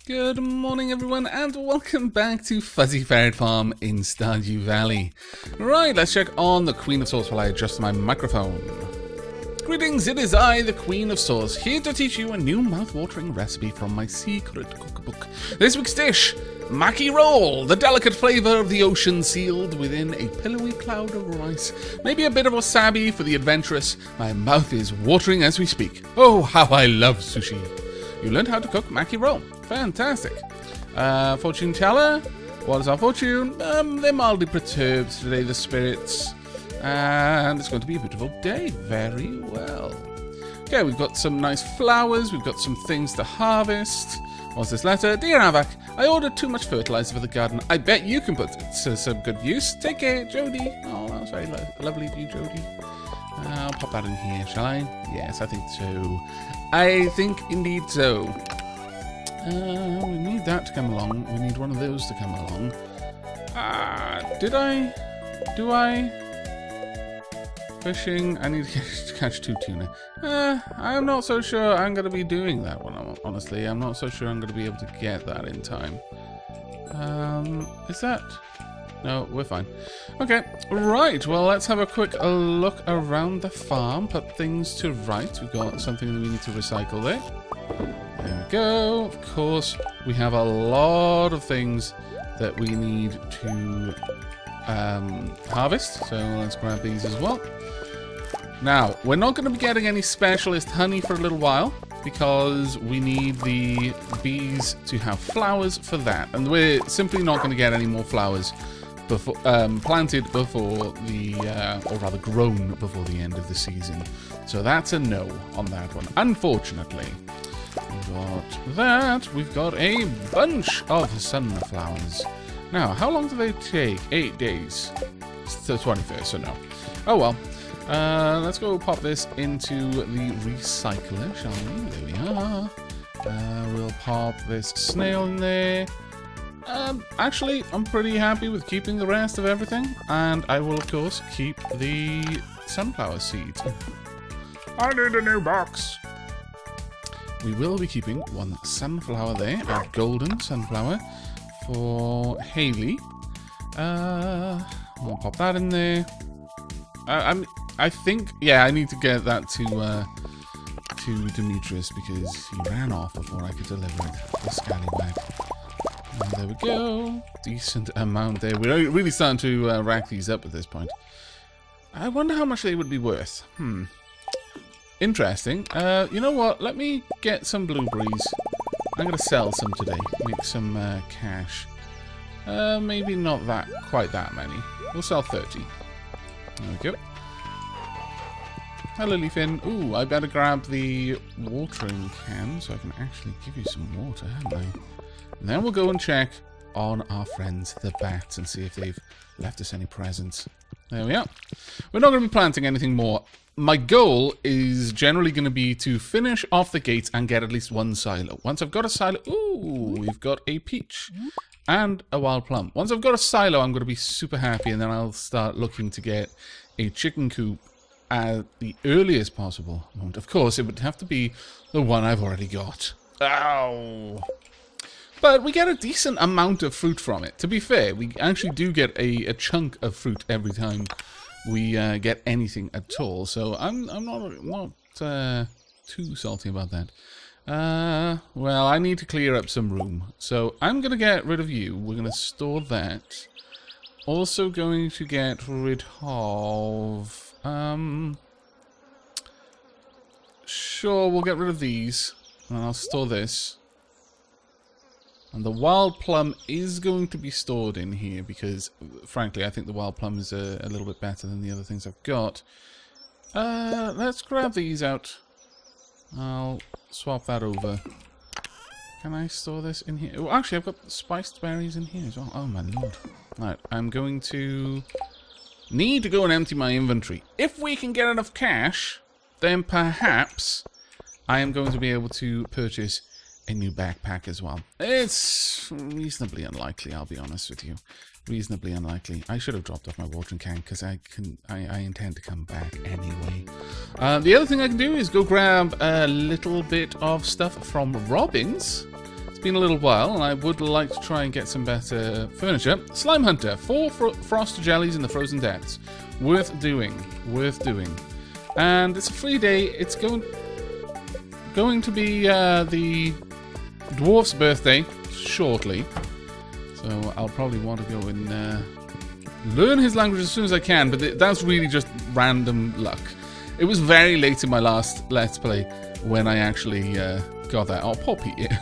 Good morning everyone and welcome back to Fuzzy Ferret Farm in Stardew Valley. Right, let's check on the Queen of Sauce while I adjust my microphone. Greetings, it is I, the Queen of Sauce, here to teach you a new mouth-watering recipe from my secret cookbook. This week's dish, Maki Roll, the delicate flavour of the ocean sealed within a pillowy cloud of rice. Maybe a bit of wasabi for the adventurous. My mouth is watering as we speak. Oh, how I love sushi. You learned how to cook Maki Roll. Fantastic. Fortune teller. What is our fortune? They're mildly perturbed today, the spirits. And it's going to be a beautiful day. Very well. Okay, we've got some nice flowers. We've got some things to harvest. What's this letter? Dear Aavak, I ordered too much fertilizer for the garden. I bet you can put it to some good use. Take care, Jody. Oh, that was very lovely of you, Jody. I'll pop that in here, shall I? Yes, I think so. I think indeed so. We need that to come along. We need one of those to come along. Do I? Fishing. I need to catch 2 tuna. I'm not so sure I'm going to be doing that one, honestly. I'm not so sure I'm going to be able to get that in time. Is that... No, we're fine. Okay, right. Well, let's have a quick look around the farm. Put things to rights. We've got something that we need to recycle there. There we go. Of course, we have a lot of things that we need to harvest. So let's grab these as well. Now, we're not going to be getting any specialist honey for a little while because we need the bees to have flowers for that. And we're simply not going to get any more flowers before, planted before the, or rather grown before the end of the season. So that's a no on that one, unfortunately. We've got that. We've got a bunch of sunflowers. Now, how long do they take? 8 days. It's the 21st, so no. Oh well. Let's go pop this into the recycler, shall we? There we are. We'll pop this snail in there. Actually, I'm pretty happy with keeping the rest of everything. And I will, of course, keep the sunflower seeds. I need a new box. We will be keeping one sunflower there, a golden sunflower for Haley. We'll pop that in there. I think, yeah, I need to get that to Demetrius because he ran off before I could deliver it. The scallywag. And there we go. Decent amount there. We're really starting to rack these up at this point. I wonder how much they would be worth. Interesting. You know what? Let me get some blueberries. I'm going to sell some today. Make some cash. Maybe not quite that many. We'll sell 30. There we go. Hello, Leafin. Ooh, I better grab the watering can so I can actually give you some water, haven't I? And then we'll go and check on our friends, the bats, and see if they've left us any presents. There we are. We're not going to be planting anything more. My goal is generally going to be to finish off the gates and get at least one silo. Once I've got a silo... Ooh, we've got a peach and a wild plum. Once I've got a silo, I'm going to be super happy, and then I'll start looking to get a chicken coop at the earliest possible moment. Of course, it would have to be the one I've already got. Ow! But we get a decent amount of fruit from it. To be fair, we actually do get a chunk of fruit every time we get anything at all. So I'm not too salty about that. Well, I need to clear up some room. So I'm going to get rid of you. We're going to store that. Also going to get rid of... Sure, we'll get rid of these. And I'll store this. And the wild plum is going to be stored in here because, frankly, I think the wild plum is a little bit better than the other things I've got. Let's grab these out. I'll swap that over. Can I store this in here? Oh, actually, I've got spiced berries in here as well. Oh, my lord. Right, I'm going to need to go and empty my inventory. If we can get enough cash, then perhaps I am going to be able to purchase a new backpack as well. It's reasonably unlikely, I'll be honest with you. Reasonably unlikely. I should have dropped off my watering can because I intend to come back anyway. The other thing I can do is go grab a little bit of stuff from Robin's. It's been a little while, and I would like to try and get some better furniture. Slime Hunter, 4 frost jellies in the frozen depths. Worth doing. Worth doing. And it's a free day. It's going to be the dwarf's birthday shortly. So I'll probably want to go and learn his language as soon as I can, but that's really just random luck. It was very late in my last Let's Play when I actually got that. Oh, poor Pierre.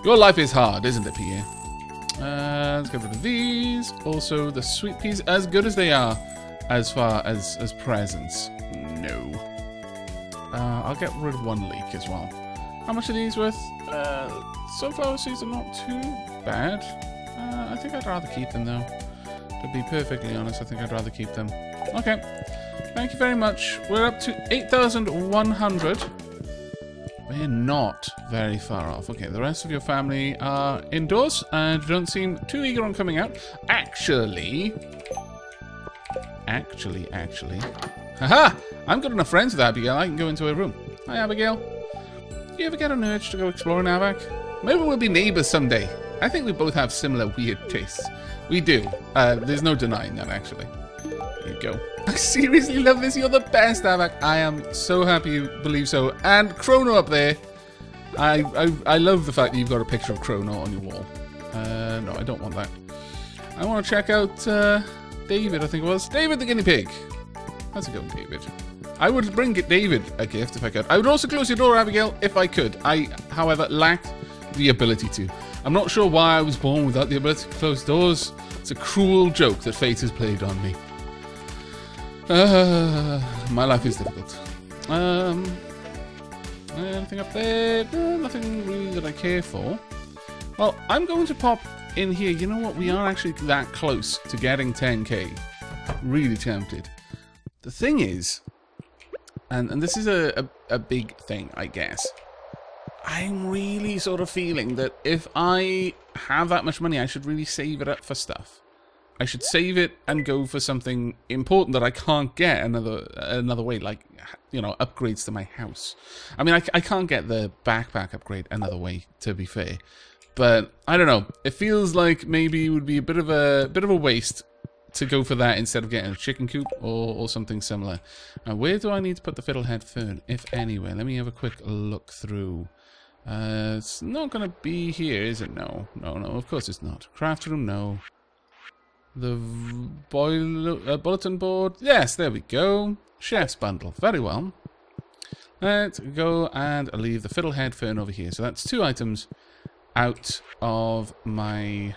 Your life is hard, isn't it, Pierre? Let's get rid of these. Also, the sweet peas, as good as they are, as far as presents. No. I'll get rid of 1 leek as well. How much are these worth? Sunflower seeds are not too bad. I think I'd rather keep them, though. To be perfectly honest, I think I'd rather keep them. Okay. Thank you very much. We're up to 8,100. We're not very far off. Okay, the rest of your family are indoors and don't seem too eager on coming out. Actually. Haha! I'm good enough friends with Abigail. I can go into her room. Hi, Abigail. Do you ever get an urge to go exploring Aavak? Maybe we'll be neighbors someday. I think we both have similar weird tastes. We do. There's no denying that, actually. There you go. I seriously love this. You're the best, Aavak. I am so happy you believe so. And Chrono up there. I love the fact that you've got a picture of Chrono on your wall. No, I don't want that. I want to check out David, I think it was. David the guinea pig. How's it going, David? I would bring David a gift if I could. I would also close your door, Abigail, if I could. I, however, lacked the ability to. I'm not sure why I was born without the ability to close doors. It's a cruel joke that fate has played on me. My life is difficult. Anything up there? Nothing really that I care for. Well, I'm going to pop in here. You know what? We are actually that close to getting 10k. Really tempted. The thing is, and this is a big thing, I guess. I'm really sort of feeling that if I have that much money, I should really save it up for stuff. I should save it and go for something important that I can't get another way, like, you know, upgrades to my house. I mean, I can't get the backpack upgrade another way, to be fair. But I don't know. It feels like maybe it would be a bit of a waste to go for that instead of getting a chicken coop or something similar. Now, where do I need to put the fiddlehead fern, if anywhere? Let me have a quick look through. It's not going to be here, is it? No, of course it's not. Craft room, no. The bulletin board, yes, there we go. Chef's bundle, very well. Let's go and leave the fiddlehead fern over here. So that's 2 items out of my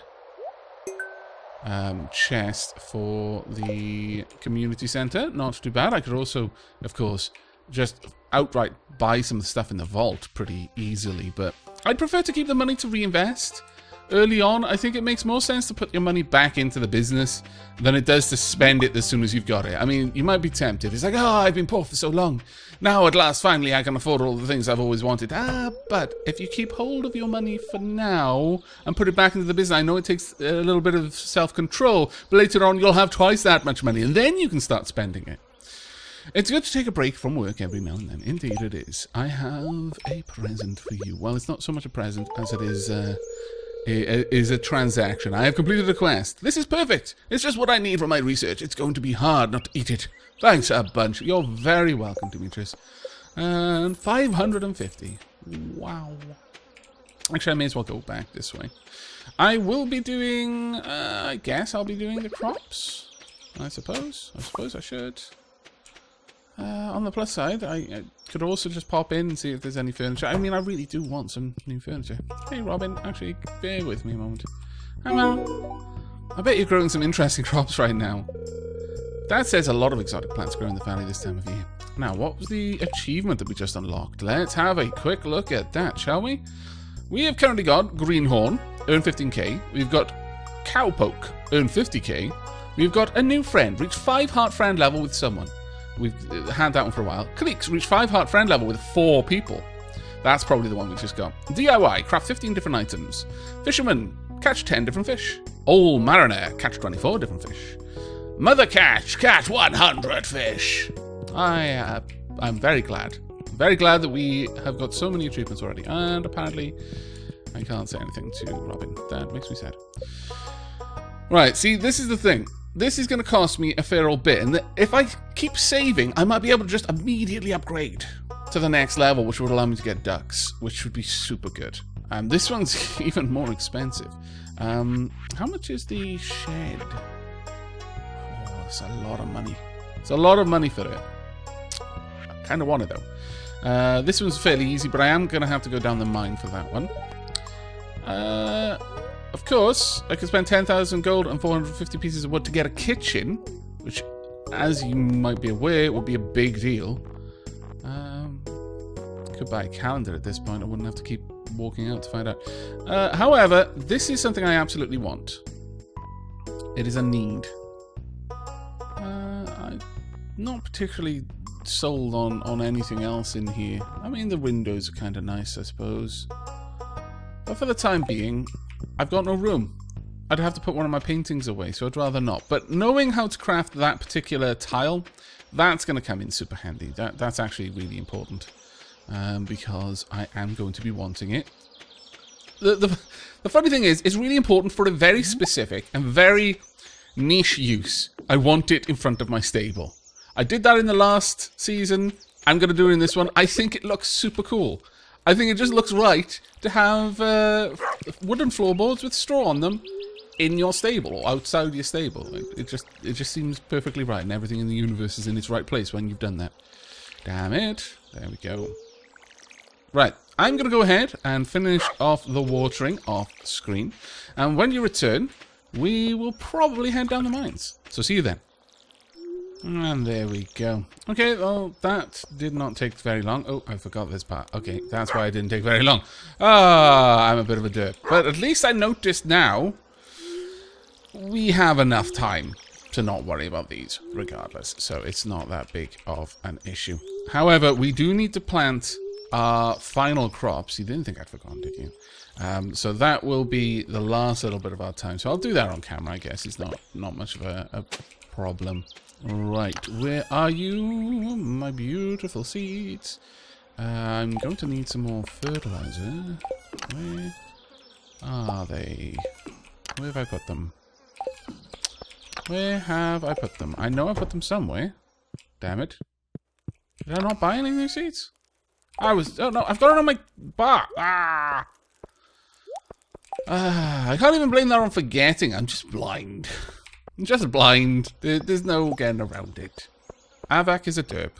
chest for the community center. Not too bad. I could also, of course, just outright buy some stuff in the vault pretty easily, but I'd prefer to keep the money to reinvest. Early on, I think it makes more sense to put your money back into the business than it does to spend it as soon as you've got it. I mean, you might be tempted. It's like, oh, I've been poor for so long. Now, at last, finally, I can afford all the things I've always wanted. But if you keep hold of your money for now and put it back into the business, I know it takes a little bit of self-control, but later on, you'll have twice that much money, and then you can start spending it. It's good to take a break from work every now and then. Indeed it is. I have a present for you. Well, it's not so much a present as it is a transaction. I have completed a quest. This is perfect. It's just what I need for my research. It's going to be hard not to eat it. Thanks a bunch. You're very welcome, Demetrius. And 550. Wow. Actually, I may as well go back this way. I will be doing... I guess I'll be doing the crops. I suppose I should. On the plus side, I could also just pop in and see if there's any furniture. I mean, I really do want some new furniture. Hey, Robin, actually, bear with me a moment. Hi, Mal. I bet you're growing some interesting crops right now. That says a lot of exotic plants grow in the valley this time of year. Now, what was the achievement that we just unlocked? Let's have a quick look at that, shall we? We have currently got Greenhorn, earn 15k. We've got Cowpoke, earn 50k. We've got a new friend, reach 5 heart friend level with someone. We've had that one for a while. Cliques, reach 5 heart friend level with 4 people. That's probably the one we just got. DIY, craft 15 different items. Fisherman, catch 10 different fish. Old Mariner, catch 24 different fish. Mother catch 100 fish. I'm very glad. Very glad that we have got so many achievements already. And apparently, I can't say anything to Robin. That makes me sad. Right, see, this is the thing. This is going to cost me a fair old bit, and if I keep saving, I might be able to just immediately upgrade to the next level, which would allow me to get ducks, which would be super good. This one's even more expensive. How much is the shed? Oh, that's a lot of money. It's a lot of money for it. I kind of want it, though. This one's fairly easy, but I am going to have to go down the mine for that one. Of course, I could spend 10,000 gold and 450 pieces of wood to get a kitchen, which, as you might be aware, would be a big deal. Could buy a calendar at this point. I wouldn't have to keep walking out to find out. However, this is something I absolutely want. It is a need. I'm not particularly sold on anything else in here. I mean, the windows are kind of nice, I suppose. But for the time being, I've got no room. I'd have to put one of my paintings away, so I'd rather not. But knowing how to craft that particular tile, that's going to come in super handy. That's actually really important. Because I am going to be wanting it. The funny thing is, it's really important for a very specific and very niche use. I want it in front of my stable. I did that in the last season. I'm going to do it in this one. I think it looks super cool. I think it just looks right to have wooden floorboards with straw on them in your stable or outside your stable. It just seems perfectly right, and everything in the universe is in its right place when you've done that. Damn it. There we go. Right, I'm going to go ahead and finish off the watering off screen. And when you return, we will probably head down the mines. So see you then. And there we go. Okay, well, that did not take very long. Oh, I forgot this part. Okay, that's why it didn't take very long. Ah, I'm a bit of a derp. But at least I noticed now we have enough time to not worry about these regardless. So it's not that big of an issue. However, we do need to plant our final crops. You didn't think I'd forgotten, did you? So that will be the last little bit of our time. So I'll do that on camera, I guess. It's not much of a problem. Right, where are you, my beautiful seeds? I'm going to need some more fertilizer. Where are they? Where have I put them? Where have I put them? I know I put them somewhere. Damn it. Did I not buy any new seeds? Oh no, I've got it on my bar. I can't even blame that on forgetting. I'm just blind. I'm just blind. There's no getting around it. Aavak is a derp.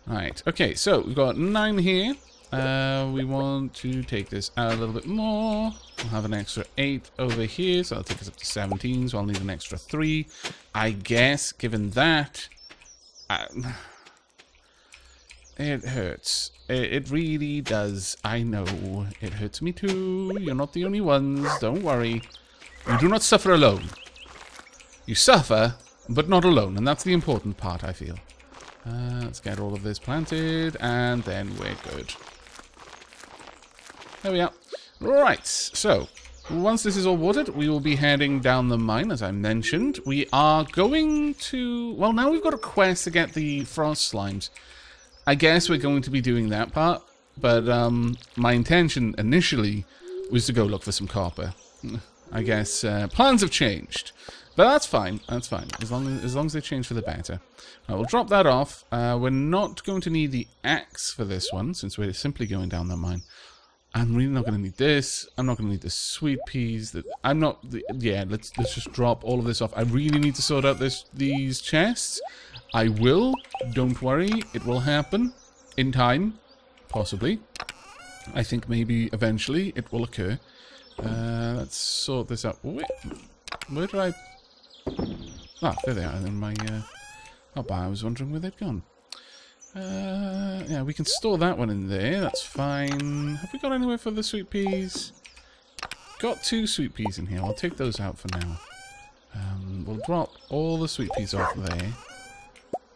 Right, okay, so we've got 9 here. We want to take this out a little bit more. We'll have an extra 8 over here, so that'll take us up to 17, so I'll need an extra 3. I guess, given that... it hurts. It really does. I know. It hurts me too. You're not the only ones. Don't worry. You do not suffer alone. You suffer, but not alone, and that's the important part, I feel. Let's get all of this planted, and then we're good. There we are. Right, so, once this is all watered, we will be heading down the mine, as I mentioned. We are going to... Well, now we've got a quest to get the frost slimes. I guess we're going to be doing that part, but my intention initially was to go look for some copper. I guess plans have changed. But that's fine, that's fine, as long as they change for the better. We'll drop that off. We're not going to need the axe for this one, since we're simply going down that mine. I'm really not going to need this. I'm not going to need the sweet peas. I'm not... Yeah, let's just drop all of this off. I really need to sort out these chests. I will. Don't worry. It will happen. In time. Possibly. I think maybe eventually it will occur. Let's sort this out. Wait, where did I... Ah, there they are. In my... Oh, I was wondering where they'd gone. Yeah, we can store that one in there. That's fine. Have we got anywhere for the sweet peas? Got 2 sweet peas in here. I'll take those out for now. We'll drop all the sweet peas off there.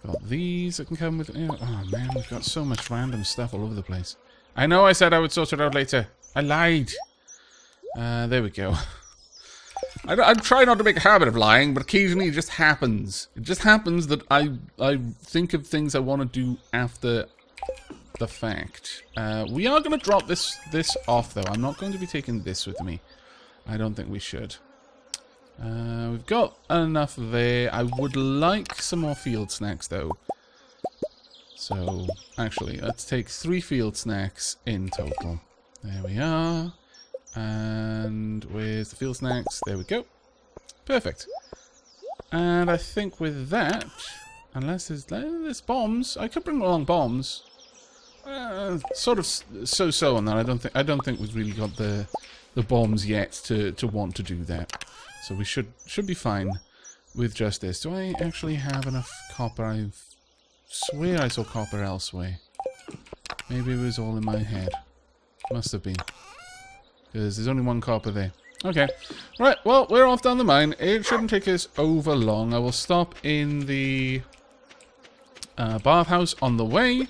Got these that can come with... Oh, man, we've got so much random stuff all over the place. I know I said I would sort it out later. I lied. There we go. I try not to make a habit of lying, but occasionally it just happens. It just happens that I think of things I want to do after the fact. We are going to drop this off, though. I'm not going to be taking this with me. I don't think we should. We've got enough there. I would like some more field snacks, though. So, actually, let's take 3 field snacks in total. There we are. And where's the field snacks? There we go. Perfect. And I think with that, unless there's bombs, I could bring along bombs. Sort of so-so on that. I don't think we've really got the bombs yet to want to do that. So we should be fine with just this. Do I actually have enough copper? I swear I saw copper elsewhere. Maybe it was all in my head. Must have been. Because there's only 1 copper there. Okay. Right, well, we're off down the mine. It shouldn't take us over long. I will stop in the bathhouse on the way.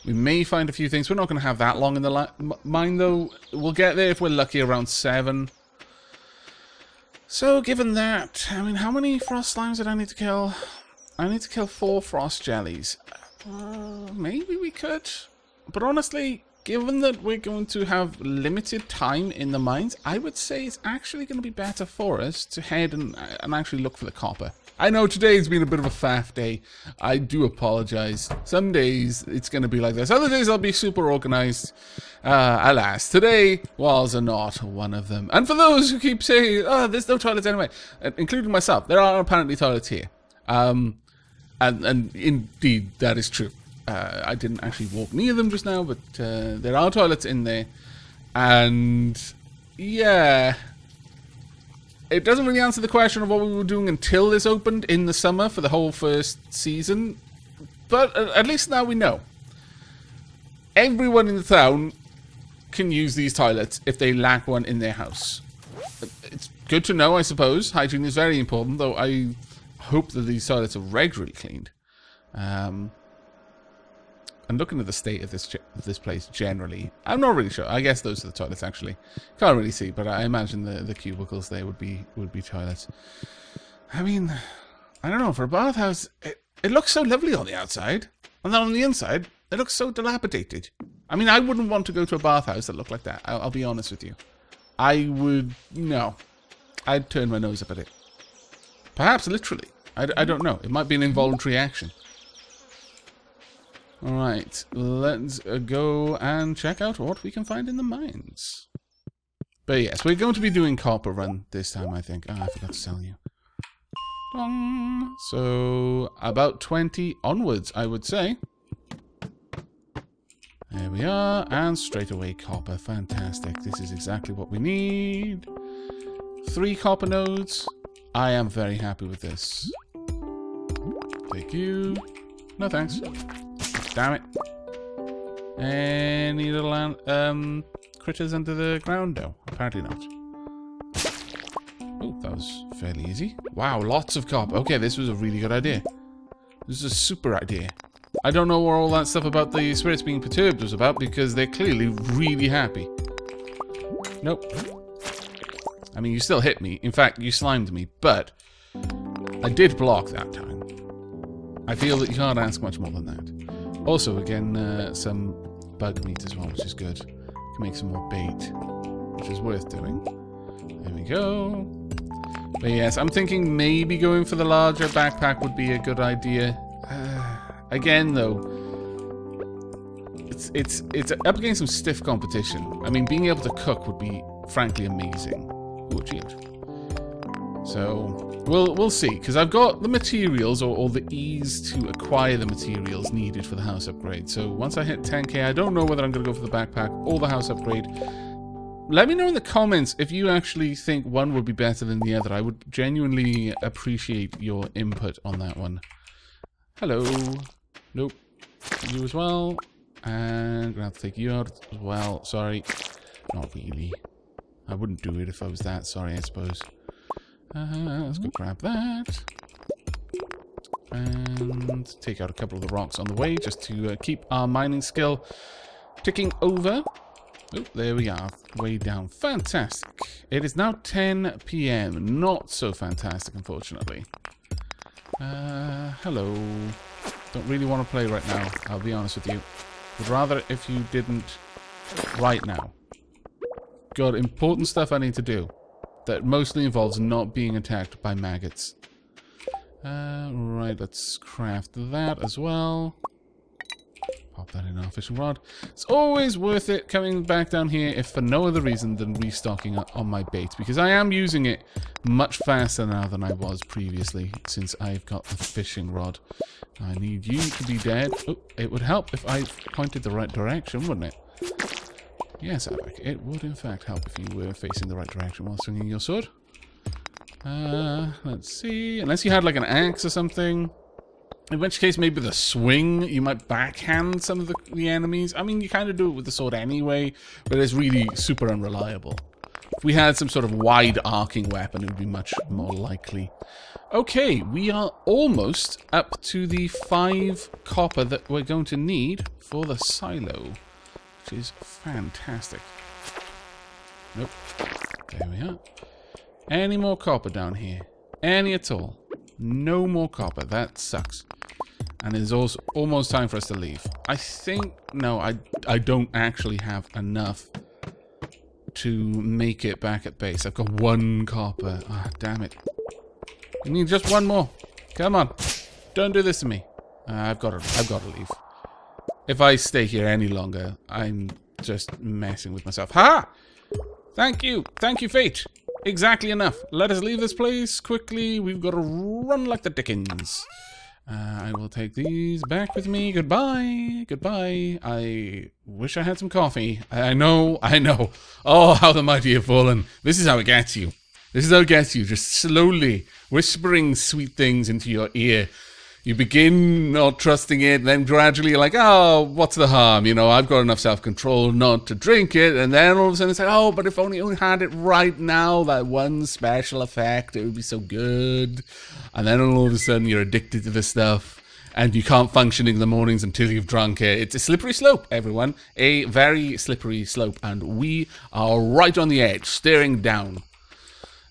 We may find a few things. We're not going to have that long in the mine, though. We'll get there if we're lucky around 7. So, given that, I mean, how many frost slimes did I need to kill? I need to kill 4 frost jellies. Maybe we could. But honestly, given that we're going to have limited time in the mines, I would say it's actually going to be better for us to head and actually look for the copper. I know today's been a bit of a faff day. I do apologize. Some days it's going to be like this. Other days I'll be super organized. Alas, today was not one of them. And for those who keep saying, oh, there's no toilets anyway, including myself, there are apparently toilets here. And indeed, that is true. I didn't actually walk near them just now, but there are toilets in there. And, yeah, it doesn't really answer the question of what we were doing until this opened in the summer for the whole first season. But at least now we know. Everyone in the town can use these toilets if they lack one in their house. It's good to know, I suppose. Hygiene is very important, though I hope that these toilets are regularly cleaned. And looking at the state of this place generally, I'm not really sure. I guess those are the toilets, actually. Can't really see, but I imagine the cubicles there would be toilets. I mean, I don't know. For a bathhouse, it looks so lovely on the outside, and then on the inside, it looks so dilapidated. I mean, I wouldn't want to go to a bathhouse that looked like that. I'll be honest with you. I would no. I'd turn my nose up at it. Perhaps literally. I don't know. It might be an involuntary action. Alright, let's go and check out what we can find in the mines. But yes, we're going to be doing copper run this time, I think. I forgot to tell you. So, about 20 onwards, I would say. There we are, and straight away copper. Fantastic. This is exactly what we need. 3 copper nodes. I am very happy with this. Thank you. No thanks. Damn it. Any little critters under the ground? No, apparently not. Oh, that was fairly easy. Wow, lots of copper. Okay, this was a really good idea. This is a super idea. I don't know what all that stuff about the spirits being perturbed was about, because they're clearly really happy. Nope. I mean, you still hit me. In fact, you slimed me, but I did block that time. I feel that you can't ask much more than that. Also, again, some bug meat as well, which is good. Can make some more bait, which is worth doing. There we go. But yes, I'm thinking maybe going for the larger backpack would be a good idea. Again, though, it's up against some stiff competition. I mean, being able to cook would be frankly amazing. Ooh, achieved. So we'll see, because I've got the materials or the ease to acquire the materials needed for the house upgrade. So once I hit 10k, I don't know whether I'm going to go for the backpack or the house upgrade. Let me know in the comments if you actually think one would be better than the other. I would genuinely appreciate your input on that one. Hello. Nope. You as well. And I'm going to have to take you out as well. Sorry. Not really. I wouldn't do it if I was that sorry, I suppose. Let's go grab that. And take out a couple of the rocks on the way, just to keep our mining skill ticking over. Oh, there we are. Way down. Fantastic. It is now 10 PM. Not so fantastic, unfortunately. Hello. Don't really want to play right now, I'll be honest with you. Would rather if you didn't right now. Got important stuff I need to do. That mostly involves not being attacked by maggots. Right, let's craft that as well. Pop that in our fishing rod. It's always worth it coming back down here if for no other reason than restocking on my bait. Because I am using it much faster now than I was previously since I've got the fishing rod. I need you to be dead. Oh, it would help if I pointed the right direction, wouldn't it? Yes, Aavak, it would in fact help if you were facing the right direction while swinging your sword. Let's see. Unless you had like an axe or something. In which case, maybe the swing, you might backhand some of the enemies. I mean, you kind of do it with the sword anyway, but it's really super unreliable. If we had some sort of wide-arcing weapon, it would be much more likely. Okay, we are almost up to the 5 copper that we're going to need for the silo, which is fantastic. Nope. There we are. Any more copper down here? Any at all? No more copper. That sucks. And it is also almost time for us to leave. I think... No, I don't actually have enough to make it back at base. I've got 1 copper. Ah, damn it. I need just 1 more. Come on. Don't do this to me. I've got to leave. If I stay here any longer, I'm just messing with myself. Ha! Thank you. Thank you, fate. Exactly enough. Let us leave this place quickly. We've got to run like the dickens. I will take these back with me. Goodbye. Goodbye. I wish I had some coffee. I know. Oh, how the mighty have fallen. This is how it gets you. This is how it gets you. Just slowly whispering sweet things into your ear. You begin not trusting it, then gradually you're like, oh, what's the harm? You know, I've got enough self-control not to drink it. And then all of a sudden it's like, oh, but if only you had it right now, that one special effect, it would be so good. And then all of a sudden you're addicted to this stuff. And you can't function in the mornings until you've drunk it. It's a slippery slope, everyone. A very slippery slope. And we are right on the edge, staring down.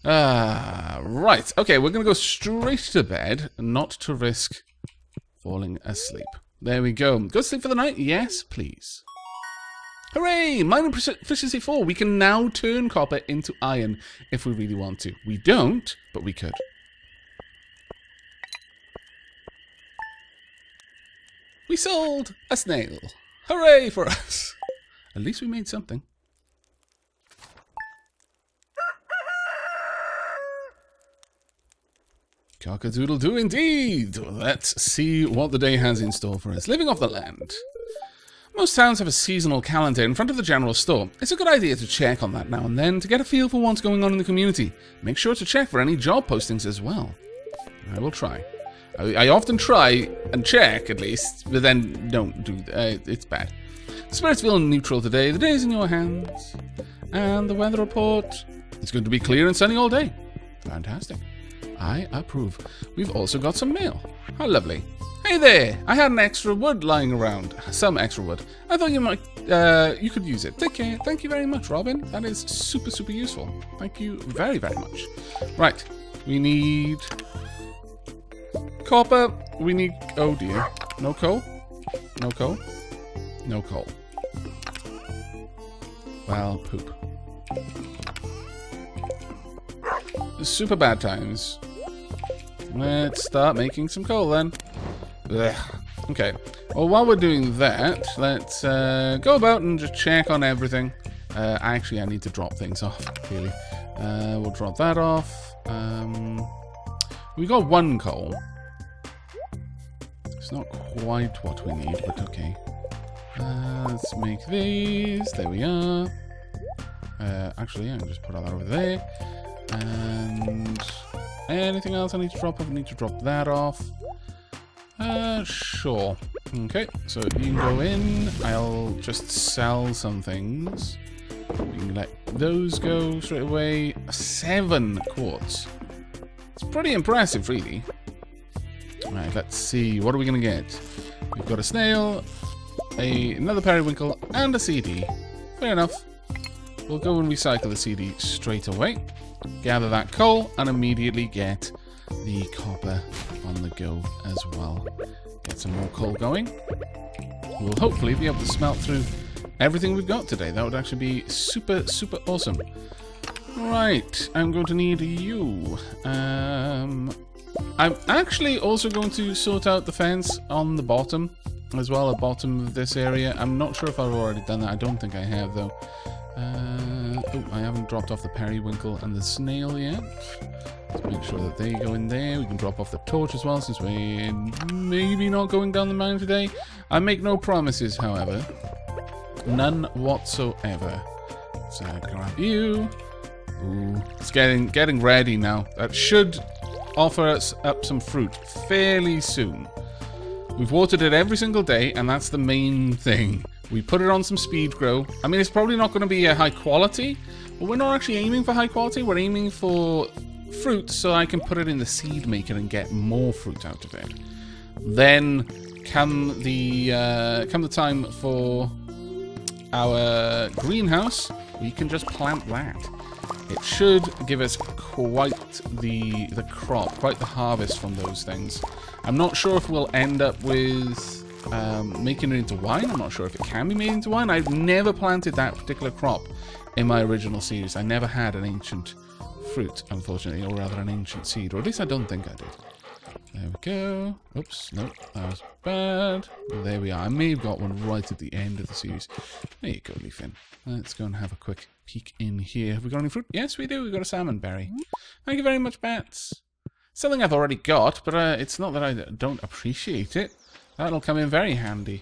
Right. Okay, we're going to go straight to bed, not to risk falling asleep. There we go. Go to sleep for the night? Yes, please. Hooray! Mining proficiency 4. We can now turn copper into iron if we really want to. We don't, but we could. We sold a snail. Hooray for us. At least we made something. Cock-a-doodle-doo indeed! Let's see what the day has in store for us. Living off the land. Most towns have a seasonal calendar in front of the general store. It's a good idea to check on that now and then to get a feel for what's going on in the community. Make sure to check for any job postings as well. I will try. I often try and check, at least, but then don't do that. It's bad. The spirits feel neutral today. The day is in your hands. And the weather report. It's going to be clear and sunny all day. Fantastic. I approve. We've also got some mail. How lovely. Hey there! I had an extra wood lying around. Some extra wood. I thought you might, you could use it. Take care. Thank you very much, Robin. That is super, super useful. Thank you very, very much. Right. We need copper. We need, oh dear. No coal? No coal? No coal. Well, poop. Super bad times. Let's start making some coal then. Ugh. Okay. Well, while we're doing that, let's go about and just check on everything. Actually, I need to drop things off, really. We'll drop that off. We got 1 coal. It's not quite what we need, but okay. Let's make these. There we are. Actually, I can just put all that over there. And anything else I need to drop off? I need to drop that off. Sure. Okay, so you can go in. I'll just sell some things. We can let those go straight away. 7 quartz. It's pretty impressive, really. Alright, let's see. What are we going to get? We've got a snail, another periwinkle, and a CD. Fair enough. We'll go and recycle the CD straight away. Gather that coal and immediately get the copper on the go as well. Get some more coal going. we'll hopefully be able to smelt through everything we've got today. That would actually be super, super awesome. Right, I'm going to need you. I'm actually also going to sort out the fence on the bottom as well, at the bottom of this area. I'm not sure if I've already done that. I don't think I have, though. Oh, I haven't dropped off the periwinkle and the snail yet. Let's make sure that they go in there. We can drop off the torch as well, since we're maybe not going down the mountain today. I make no promises, however. None whatsoever. So grab you. Ooh, it's getting ready now. That should offer us up some fruit fairly soon. We've watered it every single day, and that's the main thing. We put it on some speed grow. I mean, it's probably not going to be a high quality, but we're not actually aiming for high quality. We're aiming for fruit, so I can put it in the seed maker and get more fruit out of it. Then, come the time for our greenhouse, we can just plant that. It should give us quite the crop, quite the harvest from those things. I'm not sure if we'll end up with making it into wine. I'm not sure if it can be made into wine. I've never planted that particular crop in my original series. I never had an ancient fruit, unfortunately, or rather an ancient seed, or at least I don't think I did. There we go. Oops, nope, that was bad. There we are. I may have got one right at the end of the series. There you go, Leafin. Let's go and have a quick peek in here. Have we got any fruit? Yes, we do. We've got a salmon berry. Thank you very much, Bats. Something I've already got, but it's not that I don't appreciate it. That'll come in very handy.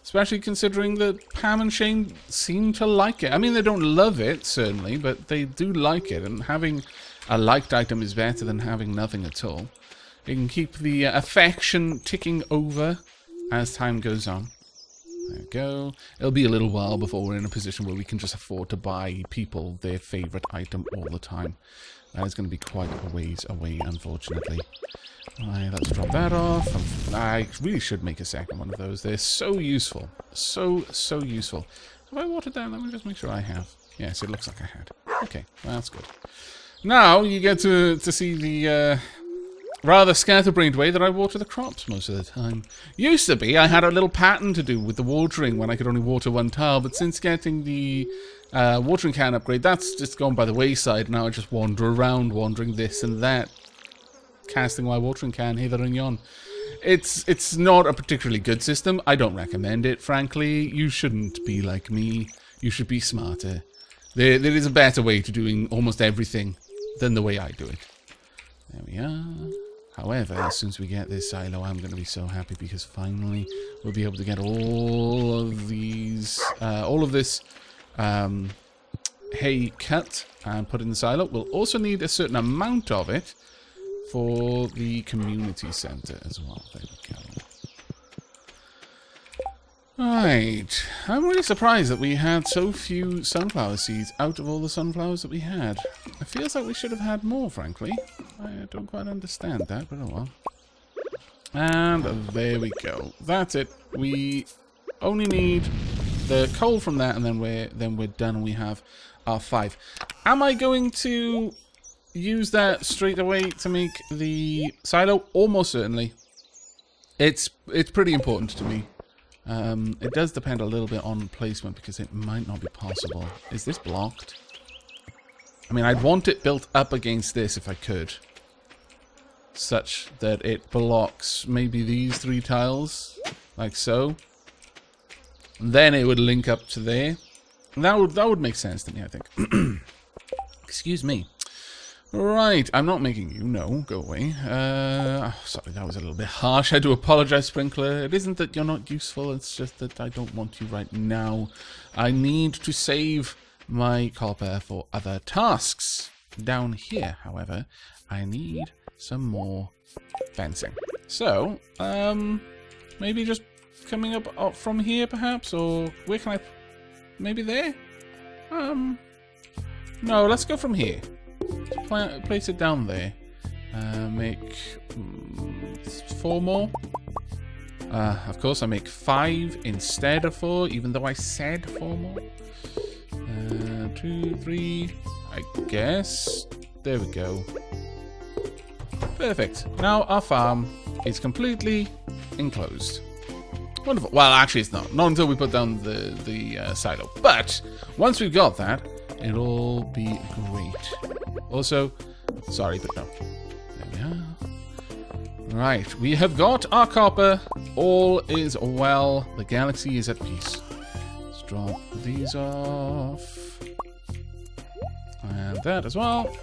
Especially considering that Pam and Shane seem to like it. I mean, they don't love it, certainly, but they do like it. And having a liked item is better than having nothing at all. You can keep the affection ticking over as time goes on. There we go. It'll be a little while before we're in a position where we can just afford to buy people their favourite item all the time. That is going to be quite a ways away, unfortunately. Alright, let's drop that off. I really should make a second one of those. They're so useful. So useful. Have I watered down? Let me just make sure I have. Yes, it looks like I had. Okay, well, that's good. Now you get to see the rather scatterbrained way that I water the crops most of the time. Used to be, I had a little pattern to do with the watering when I could only water one tile, but since getting the watering can upgrade, that's just gone by the wayside. Now I just wander around, wandering this and that, casting my watering can hither and yon. It's not a particularly good system. I don't recommend it, frankly. You shouldn't be like me. You should be smarter. There is a better way to doing almost everything than the way I do it. There we are. However, as soon as we get this silo, I'm going to be so happy because finally we'll be able to get all of these, all of this hay cut and put in the silo. We'll also need a certain amount of it for the community center as well. There we go. Right. I'm really surprised that we had so few sunflower seeds out of all the sunflowers that we had. It feels like we should have had more, frankly. I don't quite understand that, but oh well. And there we go. That's it. We only need the coal from that, and then we're done, and we have our 5. Am I going to use that straight away to make the silo? Almost certainly. It's pretty important to me. It does depend a little bit on placement because it might not be possible. Is this blocked? I mean, I'd want it built up against this if I could. Such that it blocks maybe these 3 tiles, like so. And then it would link up to there. And that would make sense to me, I think. Excuse me. Right, I'm not making you. No, go away. Sorry, that was a little bit harsh. I do apologize, Sprinkler. It isn't that you're not useful, it's just that I don't want you right now. I need to save my copper for other tasks. Down here, however, I need some more fencing. So, maybe just coming up from here, perhaps? Or where can I... Maybe there? No, let's go from here. Place it down there. Make 4 more. Of course, I make 5 instead of 4, even though I said 4 more. 2, 3, I guess. There we go. Perfect. Now our farm is completely enclosed. Wonderful. Well, actually, it's not. Not until we put down the silo. But once we've got that, it'll be great. Also, sorry, but no. There we are. Right, we have got our copper. All is well. The galaxy is at peace. Let's drop these off. And that as well.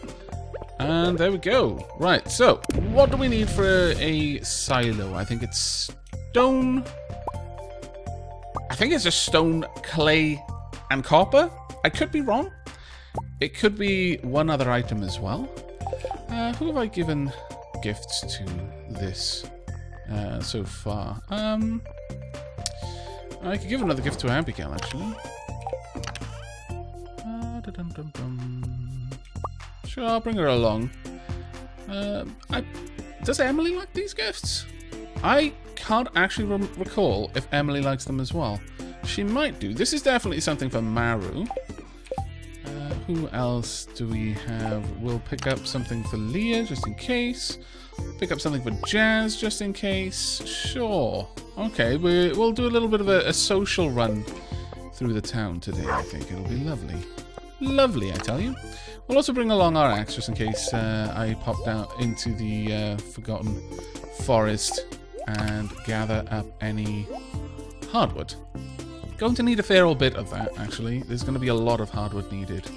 And there we go. Right, so what do we need for a silo? I think it's stone. I think it's just stone, clay, and copper. I could be wrong. It could be one other item as well. Who have I given gifts to this so far? I could give another gift to Abigail, actually. Sure, I'll bring her along. Does Emily like these gifts? I can't actually recall if Emily likes them as well. She might do. This is definitely something for Maru. Who else do we have? We'll pick up something for Leah, just in case. Pick up something for Jazz, just in case. Sure. Okay, we'll do a little bit of a social run through the town today, I think. It'll be lovely. Lovely, I tell you. We'll also bring along our axe, just in case I pop down into the Forgotten Forest and gather up any hardwood. Going to need a fair old bit of that, actually. There's going to be a lot of hardwood needed.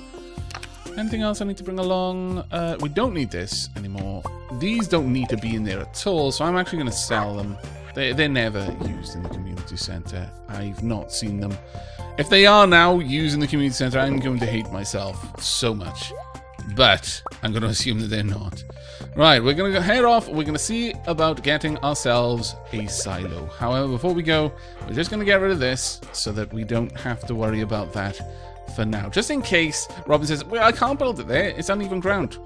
Anything else I need to bring along? We don't need this anymore. These don't need to be in there at all, so I'm actually going to sell them. They're never used in the community centre. I've not seen them. If they are now used in the community centre, I'm going to hate myself so much. But I'm going to assume that they're not. Right, we're going to head off. We're going to see about getting ourselves a silo. However, before we go, we're just going to get rid of this so that we don't have to worry about that for now. Just in case Robin says, well, I can't build it there. It's uneven ground.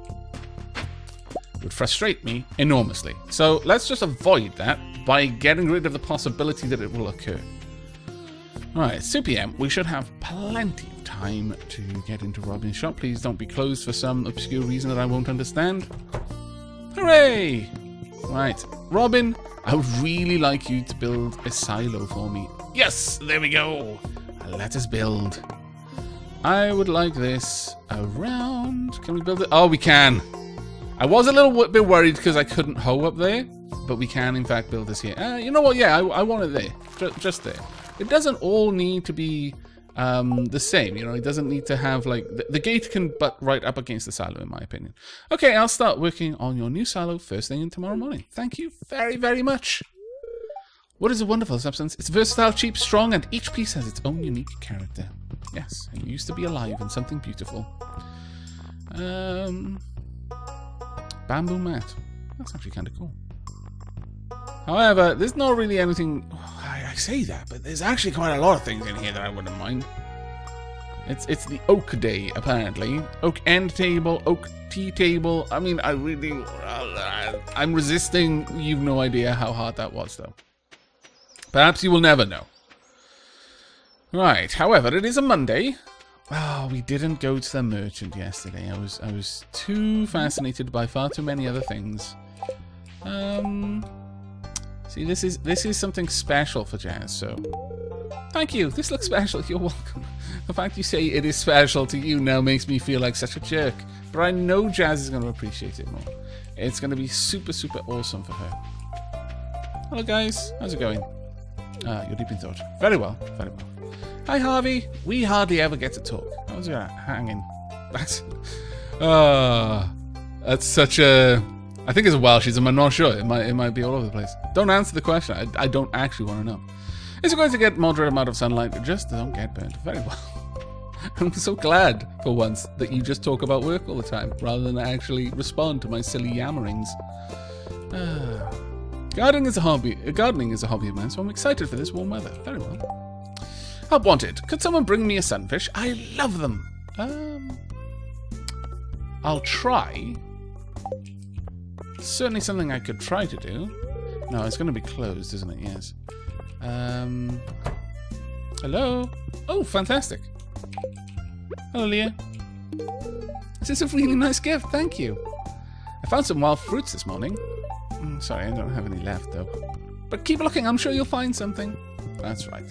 It would frustrate me enormously. So let's just avoid that by getting rid of the possibility that it will occur. Right, it's 2 PM. We should have plenty of time to get into Robin's shop. Please don't be closed for some obscure reason that I won't understand. Hooray! Right, Robin, I would really like you to build a silo for me. Yes, there we go. Let us build. I would like this around. Can we build it? Oh, we can. I was a little bit worried because I couldn't hoe up there, but we can, in fact, build this here. You know what? Yeah, I want it there. Just there. It doesn't all need to be the same, you know. It doesn't need to have, like, the gate can butt right up against the silo, in my opinion. Okay, I'll start working on your new silo first thing tomorrow morning. Thank you very, very much. What is a wonderful substance? It's versatile, cheap, strong, and each piece has its own unique character. Yes, it used to be alive and something beautiful. Bamboo mat. That's actually kind of cool. However, there's not really anything... I say that, but there's actually quite a lot of things in here that I wouldn't mind. It's the oak day, apparently. Oak end table, oak tea table. I mean, I'm resisting. You've no idea how hard that was, though. Perhaps you will never know. Right, however, it is a Monday. Oh, we didn't go to the merchant yesterday. I was too fascinated by far too many other things. See, this is something special for Jazz, so... Thank you, this looks special, you're welcome. The fact you say it is special to you now makes me feel like such a jerk. But I know Jazz is going to appreciate it more. It's going to be super, super awesome for her. Hello guys, how's it going? You're deep in thought. Very well, very well. Hi Harvey, we hardly ever get to talk. How's your hanging? That's such a... I think it's Welshies, I'm not sure. It might be all over the place. Don't answer the question. I don't actually want to know. Is it going to get moderate amount of sunlight? Just don't get burnt. Very well. I'm so glad, for once, that you just talk about work all the time, rather than actually respond to my silly yammerings. Gardening is a hobby of mine, so I'm excited for this warm weather. Very well. Help wanted. Could someone bring me a sunfish? I love them. I'll try... Certainly something I could try to do. No, it's going to be closed, isn't it? Yes. Hello? Oh, fantastic. Hello, Leah. This is a really nice gift, thank you. I found some wild fruits this morning. Sorry, I don't have any left, though. But keep looking, I'm sure you'll find something. That's right.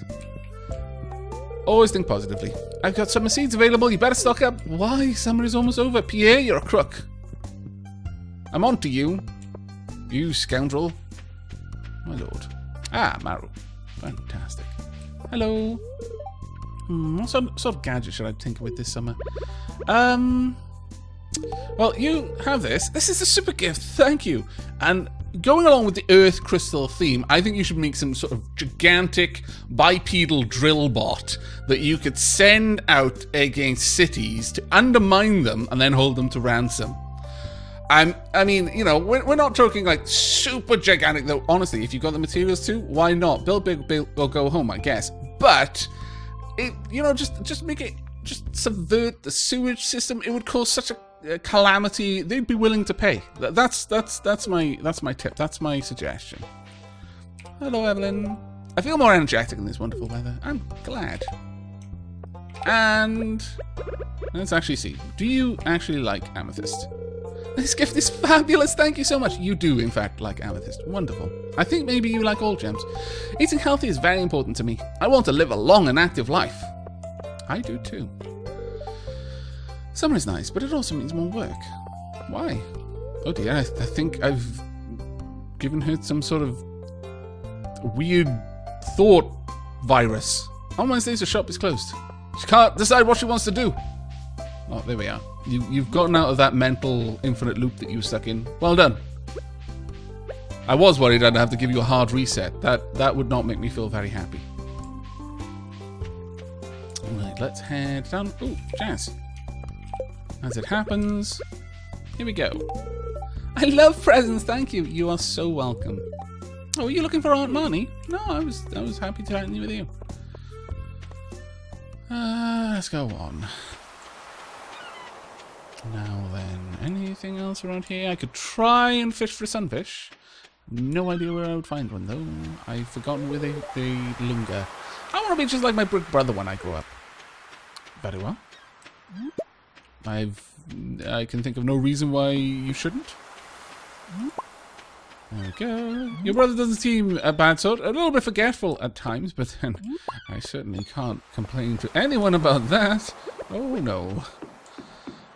Always think positively. I've got summer seeds available. You better stock up. Why? Summer is almost over. Pierre, you're a crook. I'm on to you. You scoundrel. My lord. Ah, Maru. Fantastic. Hello. What sort of gadget should I tinker with this summer? Well, you have this. This is a super gift. Thank you. And going along with the Earth Crystal theme, I think you should make some sort of gigantic bipedal drill bot that you could send out against cities to undermine them and then hold them to ransom. I mean, you know, we're not talking like super gigantic, though. Honestly, if you've got the materials to, why not? Build big, or go home, I guess. But, you know, just make it, just subvert the sewage system. It would cause such a calamity. They'd be willing to pay. That's my tip. That's my suggestion. Hello, Evelyn. I feel more energetic in this wonderful weather. I'm glad. And let's actually see. Do you actually like amethyst? This gift is fabulous. Thank you so much. You do, in fact, like amethyst. Wonderful. I think maybe you like all gems. Eating healthy is very important to me. I want to live a long and active life. I do too. Summer is nice, but it also means more work. Why? Oh dear, I think I've given her some sort of weird thought virus. On Wednesdays, the shop is closed. She can't decide what she wants to do. Oh, there we are. You've gotten out of that mental infinite loop that you were stuck in. Well done. I was worried I'd have to give you a hard reset. That would not make me feel very happy. Alright, let's head down. Ooh, jazz. As it happens, here we go. I love presents, thank you. You are so welcome. Oh, are you looking for Aunt Marnie? No, I was happy to chat with you. Let's go on. Now then, anything else around here? I could try and fish for a sunfish. No idea where I would find one though. I've forgotten where they linger. I want to be just like my big brother when I grow up. Very well. I can think of no reason why you shouldn't. There we go. Your brother doesn't seem a bad sort. A little bit forgetful at times, but then I certainly can't complain to anyone about that. Oh no.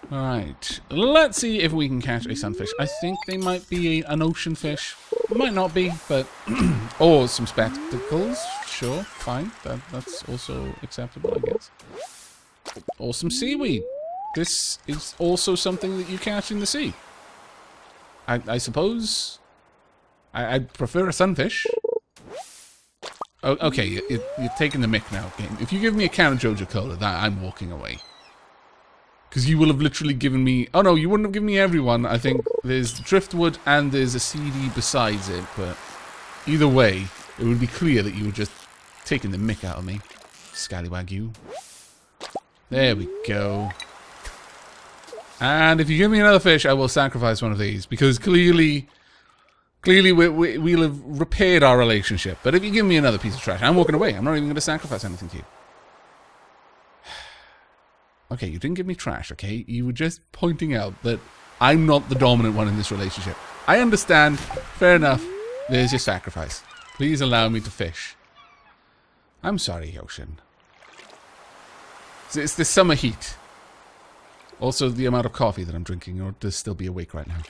Alright, let's see if we can catch a sunfish. I think they might be an ocean fish. Might not be, but... or some spectacles. Sure, fine. That's also acceptable, I guess. Or some seaweed. This is also something that you catch in the sea. I suppose... I'd prefer a sunfish. Oh, okay, you're taking the mick now, game. If you give me a can of Joja Cola, I'm walking away. Because you will have literally given me... Oh no, you wouldn't have given me everyone. I think there's driftwood and there's a CD besides it. But either way, it would be clear that you were just taking the mick out of me. Scallywag you. There we go. And if you give me another fish, I will sacrifice one of these. Because clearly we'll have repaired our relationship. But if you give me another piece of trash, I'm walking away. I'm not even going to sacrifice anything to you. Okay, you didn't give me trash, okay? You were just pointing out that I'm not the dominant one in this relationship. I understand. Fair enough. There's your sacrifice. Please allow me to fish. I'm sorry, Ocean. It's the summer heat. Also, the amount of coffee that I'm drinking in order to still be awake right now.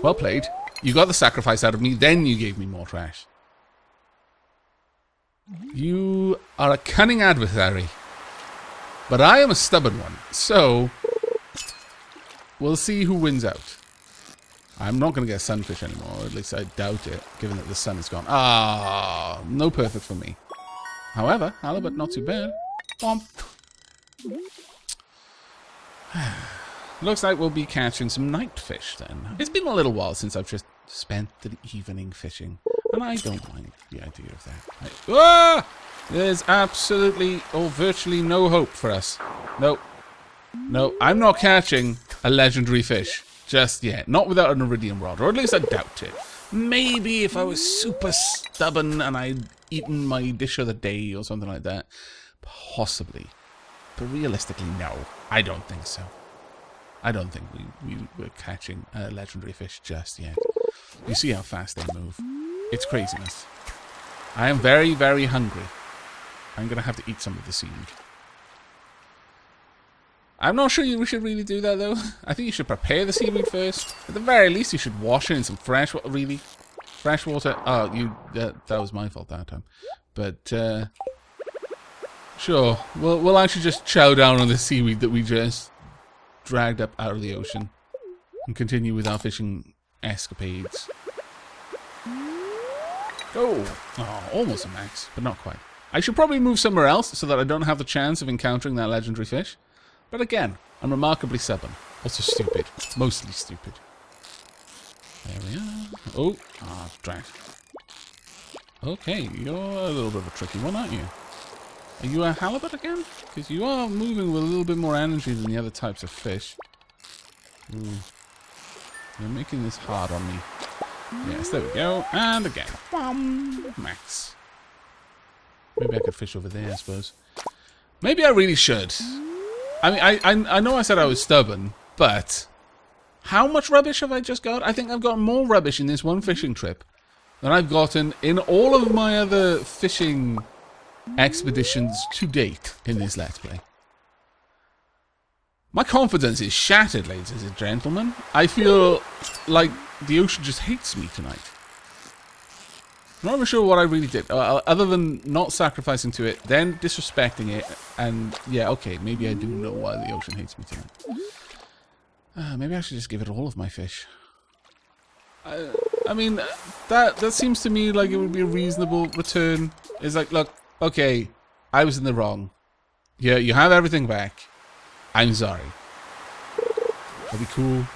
Well played. You got the sacrifice out of me, then you gave me more trash. You are a cunning adversary. But I am a stubborn one. So, we'll see who wins out. I'm not going to get sunfish anymore. Or at least I doubt it, given that the sun is gone. Ah, no perfect for me. However, halibut not too bad. Bomp. Looks like we'll be catching some night fish then. It's been a little while since I've just spent the evening fishing. And I don't mind the idea of that. There's absolutely or virtually no hope for us. No. No, I'm not catching a legendary fish just yet. Not without an iridium rod, or at least I doubt it. Maybe if I was super stubborn and I'd eaten my dish of the day or something like that. Possibly. But realistically, no. I don't think so. I don't think we were catching a legendary fish just yet. You see how fast they move. It's craziness. I am very, very hungry. I'm going to have to eat some of the seaweed. I'm not sure we should really do that, though. I think you should prepare the seaweed first. At the very least, you should wash it in some fresh water. Really? Fresh water? Oh, that was my fault that time. But, sure. We'll actually just chow down on the seaweed that we just dragged up out of the ocean. And continue with our fishing escapades. Oh, almost a max, but not quite. I should probably move somewhere else so that I don't have the chance of encountering that legendary fish. But again, I'm remarkably stubborn. Also stupid. Mostly stupid. There we are. Oh, drat. Okay, you're a little bit of a tricky one, aren't you? Are you a halibut again? Because you are moving with a little bit more energy than the other types of fish. Ooh. You're making this hard on me. Yes, there we go. And again. Max. Maybe I could fish over there, I suppose. Maybe I really should. I mean, I know I said I was stubborn, but how much rubbish have I just got? I think I've got more rubbish in this one fishing trip than I've gotten in all of my other fishing expeditions to date in this Let's Play. My confidence is shattered, ladies and gentlemen. I feel like the ocean just hates me tonight. I'm not even sure what I really did, other than not sacrificing to it, then disrespecting it, and yeah, okay, maybe I do know why the ocean hates me tonight. Maybe I should just give it all of my fish. I mean, that seems to me like it would be a reasonable return. It's like, look, okay, I was in the wrong. Yeah, you have everything back. I'm sorry. That'd be cool.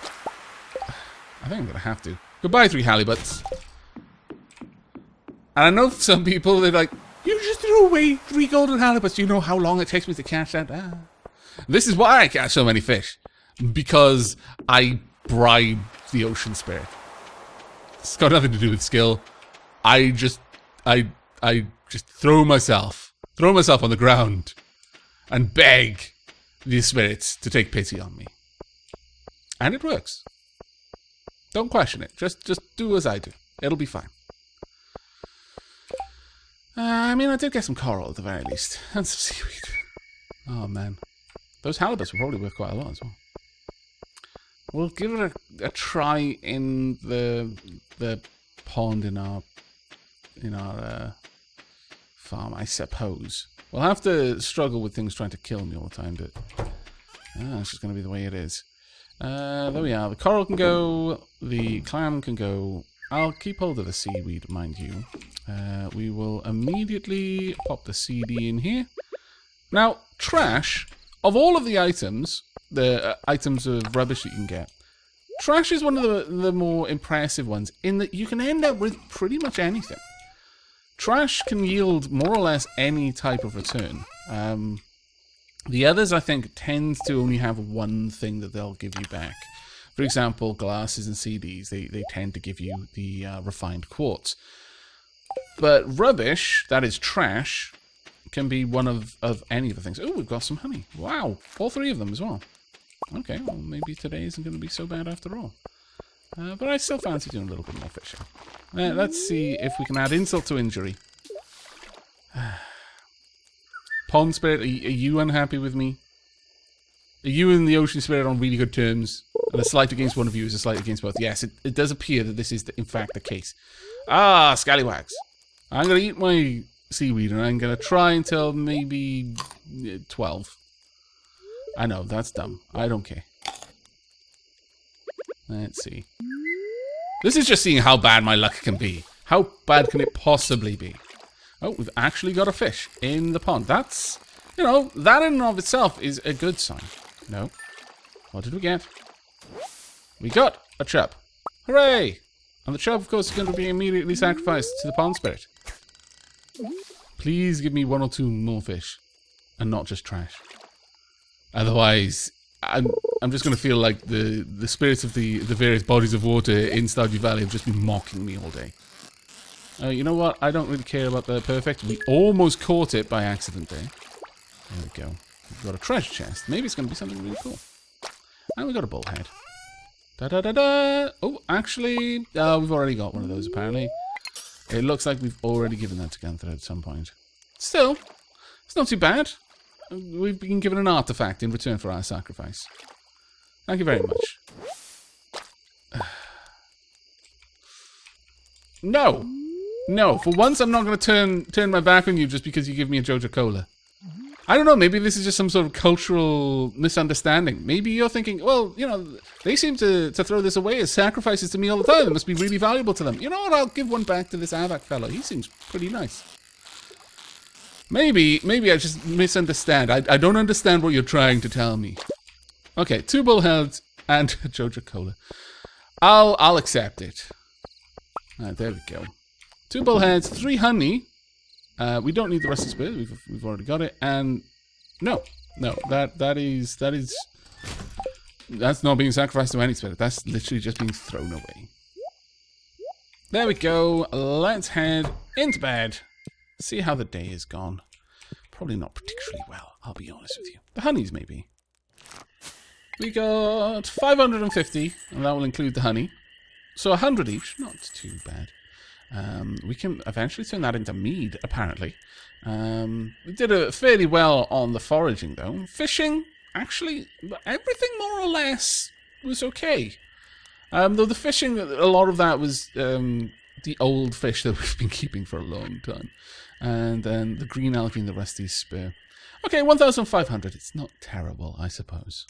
I think I'm gonna have to. Goodbye, 3 halibuts. And I know some people, they're like, you just threw away 3 golden halibuts. Do you know how long it takes me to catch that? This is why I catch so many fish. Because I bribe the ocean spirit. It's got nothing to do with skill. I just throw myself on the ground and beg these spirits to take pity on me. And it works. Don't question it. Just do as I do. It'll be fine. I mean, I did get some coral at the very least. And some seaweed. Oh, man. Those halibuts were probably worth quite a lot as well. We'll give it a try in the pond in our farm, I suppose. We'll have to struggle with things trying to kill me all the time, but it's just going to be the way it is. There we are. The coral can go. The clam can go. I'll keep hold of the seaweed, mind you. We will immediately pop the CD in here. Now, trash, of all of the items, items of rubbish that you can get, trash is one of the more impressive ones in that you can end up with pretty much anything. Trash can yield more or less any type of return. The others, I think, tend to only have one thing that they'll give you back. For example, glasses and CDs, they tend to give you the refined quartz. But rubbish, that is trash, can be one of any of the things. Oh, we've got some honey. Wow, all 3 of them as well. Okay, well, maybe today isn't going to be so bad after all. But I still fancy doing a little bit more fishing. Let's see if we can add insult to injury. Pond Spirit, are you unhappy with me? Are you and the Ocean Spirit on really good terms? And a slight against one of you is a slight against both. Yes, it does appear that this is in fact the case. Ah, scallywags. I'm going to eat my seaweed and I'm going to try until maybe 12. I know, that's dumb. I don't care. Let's see. This is just seeing how bad my luck can be. How bad can it possibly be? Oh, we've actually got a fish in the pond. That's, you know, that in and of itself is a good sign. No. What did we get? We got a chub. Hooray! And the chub, of course, is going to be immediately sacrificed to the pond spirit. Please give me 1 or 2 more fish. And not just trash. Otherwise, I'm just going to feel like the spirits of the various bodies of water in Stardew Valley have just been mocking me all day. You know what? I don't really care about the perfect. We almost caught it by accident there. There we go. We've got a treasure chest. Maybe it's going to be something really cool. And we got a bullhead. Da-da-da-da. Oh, actually, we've already got one of those, apparently. It looks like we've already given that to Gunther at some point. Still, it's not too bad. We've been given an artifact in return for our sacrifice. Thank you very much. No. No, for once I'm not going to turn my back on you just because you give me a Joja Cola. I don't know, maybe this is just some sort of cultural misunderstanding. Maybe you're thinking, well, you know, they seem to throw this away as sacrifices to me all the time. It must be really valuable to them. You know what, I'll give one back to this Aavak fellow. He seems pretty nice. Maybe I just misunderstand. I don't understand what you're trying to tell me. Okay, 2 bullheads and a Joja Cola. I'll accept it. Alright, there we go. 2 bullheads, 3 honey. We don't need the rest of the spirit. We've already got it. And no, that's not being sacrificed to any spirit. That's literally just being thrown away. There we go. Let's head into bed. See how the day has gone. Probably not particularly well, I'll be honest with you. The honeys, maybe. We got 550, and that will include the honey. So 100 each, not too bad. We can eventually turn that into mead, apparently. We did fairly well on the foraging, though. Fishing, actually, everything more or less was okay. Though the fishing, a lot of that was the old fish that we've been keeping for a long time. And then the green algae and the rusty spur. Okay, 1,500. It's not terrible, I suppose.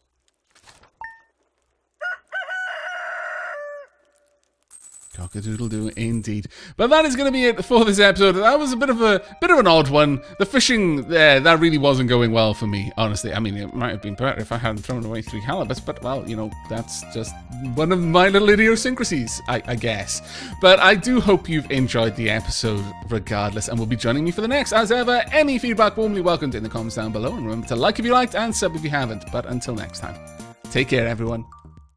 Cock-a-doodle-doo, indeed. But that is going to be it for this episode. That was a bit of an odd one. The fishing there, that really wasn't going well for me, honestly. I mean, it might have been better if I hadn't thrown away 3 halibuts, but, well, you know, that's just one of my little idiosyncrasies, I guess. But I do hope you've enjoyed the episode regardless, and will be joining me for the next. As ever, any feedback warmly welcomed in the comments down below, and remember to like if you liked and sub if you haven't. But until next time, take care, everyone.